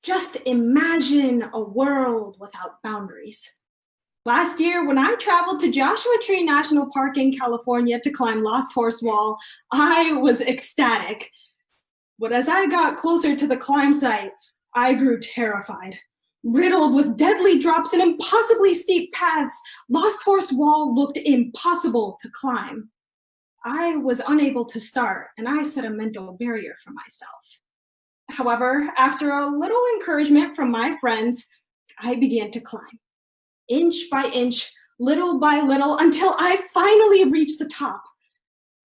Just imagine a world without boundaries. Last year, when I traveled to Joshua Tree National Park in California to climb Lost Horse Wall, I was ecstatic. But as I got closer to the climb site, I grew terrified. Riddled with deadly drops and impossibly steep paths, Lost Horse Wall looked impossible to climb. I was unable to start, and I set a mental barrier for myself. However, after a little encouragement from my friends, I began to climb, inch by inch, little by little, until I finally reached the top.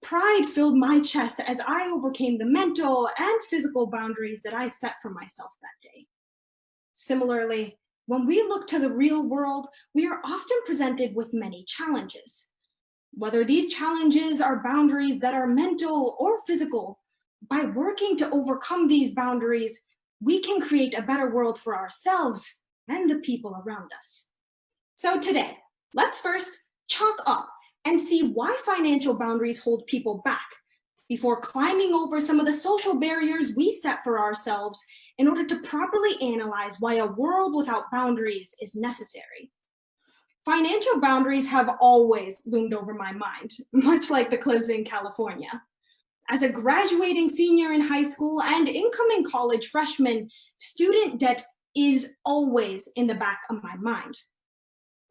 Pride filled my chest as I overcame the mental and physical boundaries that I set for myself that day. Similarly, when we look to the real world, we are often presented with many challenges. Whether these challenges are boundaries that are mental or physical, by working to overcome these boundaries, we can create a better world for ourselves and the people around us. So today, let's first chalk up and see why financial boundaries hold people back before climbing over some of the social barriers we set for ourselves in order to properly analyze why a world without boundaries is necessary. Financial boundaries have always loomed over my mind, much like the cliffs in California. As a graduating senior in high school and incoming college freshman, student debt is always in the back of my mind.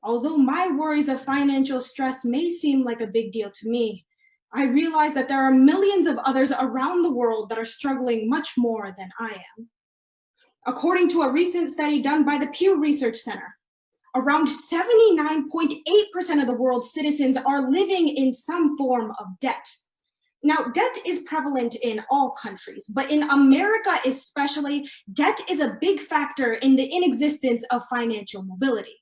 Although my worries of financial stress may seem like a big deal to me, I realize that there are millions of others around the world that are struggling much more than I am. According to a recent study done by the Pew Research Center, around 79.8% of the world's citizens are living in some form of debt. Now, debt is prevalent in all countries, but in America especially, debt is a big factor in the inexistence of financial mobility.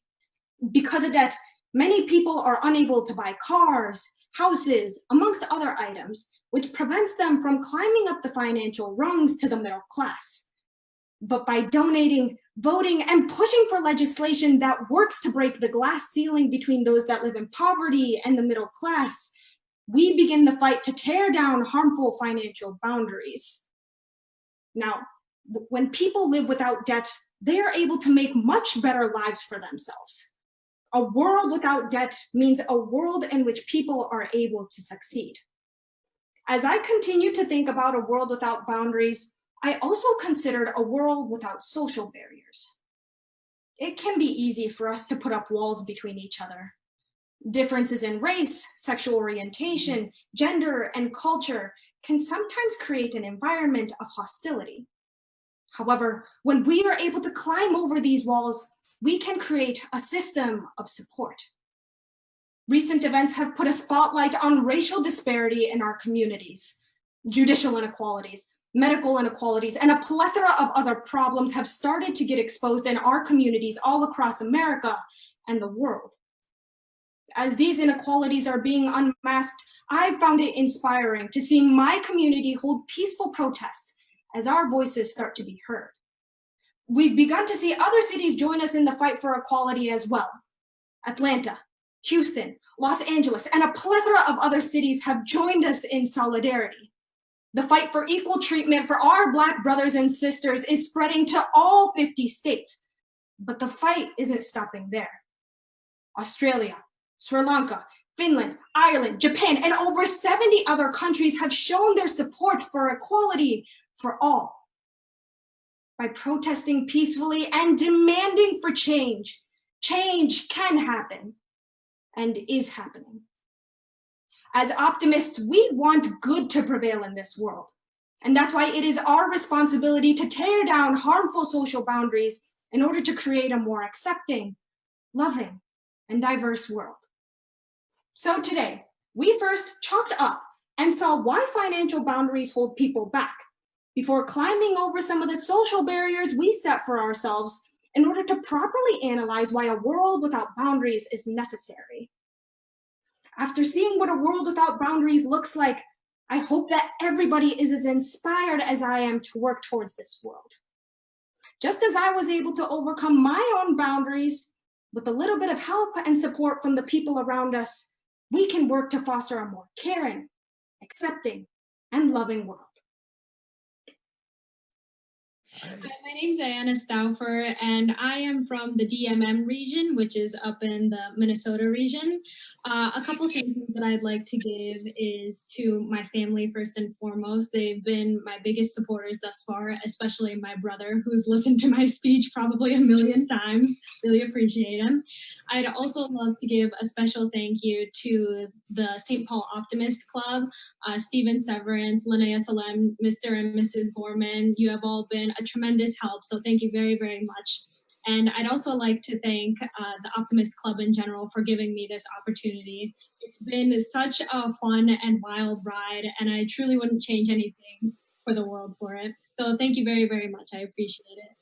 Because of debt, many people are unable to buy cars, houses, amongst other items, which prevents them from climbing up the financial rungs to the middle class. But by donating, voting, and pushing for legislation that works to break the glass ceiling between those that live in poverty and the middle class, we begin the fight to tear down harmful financial boundaries. Now, when people live without debt, they are able to make much better lives for themselves. A world without debt means a world in which people are able to succeed. As I continue to think about a world without boundaries, I also considered a world without social barriers. It can be easy for us to put up walls between each other. Differences in race, sexual orientation, gender, and culture can sometimes create an environment of hostility. However, when we are able to climb over these walls, we can create a system of support. Recent events have put a spotlight on racial disparity in our communities. Judicial inequalities, medical inequalities, and a plethora of other problems have started to get exposed in our communities all across America and the world. As these inequalities are being unmasked, I've found it inspiring to see my community hold peaceful protests as our voices start to be heard. We've begun to see other cities join us in the fight for equality as well. Atlanta, Houston, Los Angeles, and a plethora of other cities have joined us in solidarity. The fight for equal treatment for our Black brothers and sisters is spreading to all 50 states, but the fight isn't stopping there. Australia, Sri Lanka, Finland, Ireland, Japan, and over 70 other countries have shown their support for equality for all. By protesting peacefully and demanding for change, change can happen and is happening. As optimists, we want good to prevail in this world. And that's why it is our responsibility to tear down harmful social boundaries in order to create a more accepting, loving, and diverse world. So today, we first chalked up and saw why financial boundaries hold people back before climbing over some of the social barriers we set for ourselves in order to properly analyze why a world without boundaries is necessary. After seeing what a world without boundaries looks like, I hope that everybody is as inspired as I am to work towards this world. Just as I was able to overcome my own boundaries, with a little bit of help and support from the people around us, we can work to foster a more caring, accepting, and loving world. Hi, my name's Ayana Stauffer, and I am from the DMM region, which is up in the Minnesota region. A couple things that I'd like to give is to my family first and foremost. They've been my biggest supporters thus far, especially my brother, who's listened to my speech probably a million times. Really appreciate him. I'd also love to give a special thank you to the St. Paul Optimist Club, Stephen Severance, Linnea Salem, Mr. and Mrs. Gorman. You have all been a tremendous help, so thank you very, very much. And I'd also like to thank the Optimist Club in general for giving me this opportunity. It's been such a fun and wild ride, and I truly wouldn't change anything for the world for it. So thank you very, very much. I appreciate it.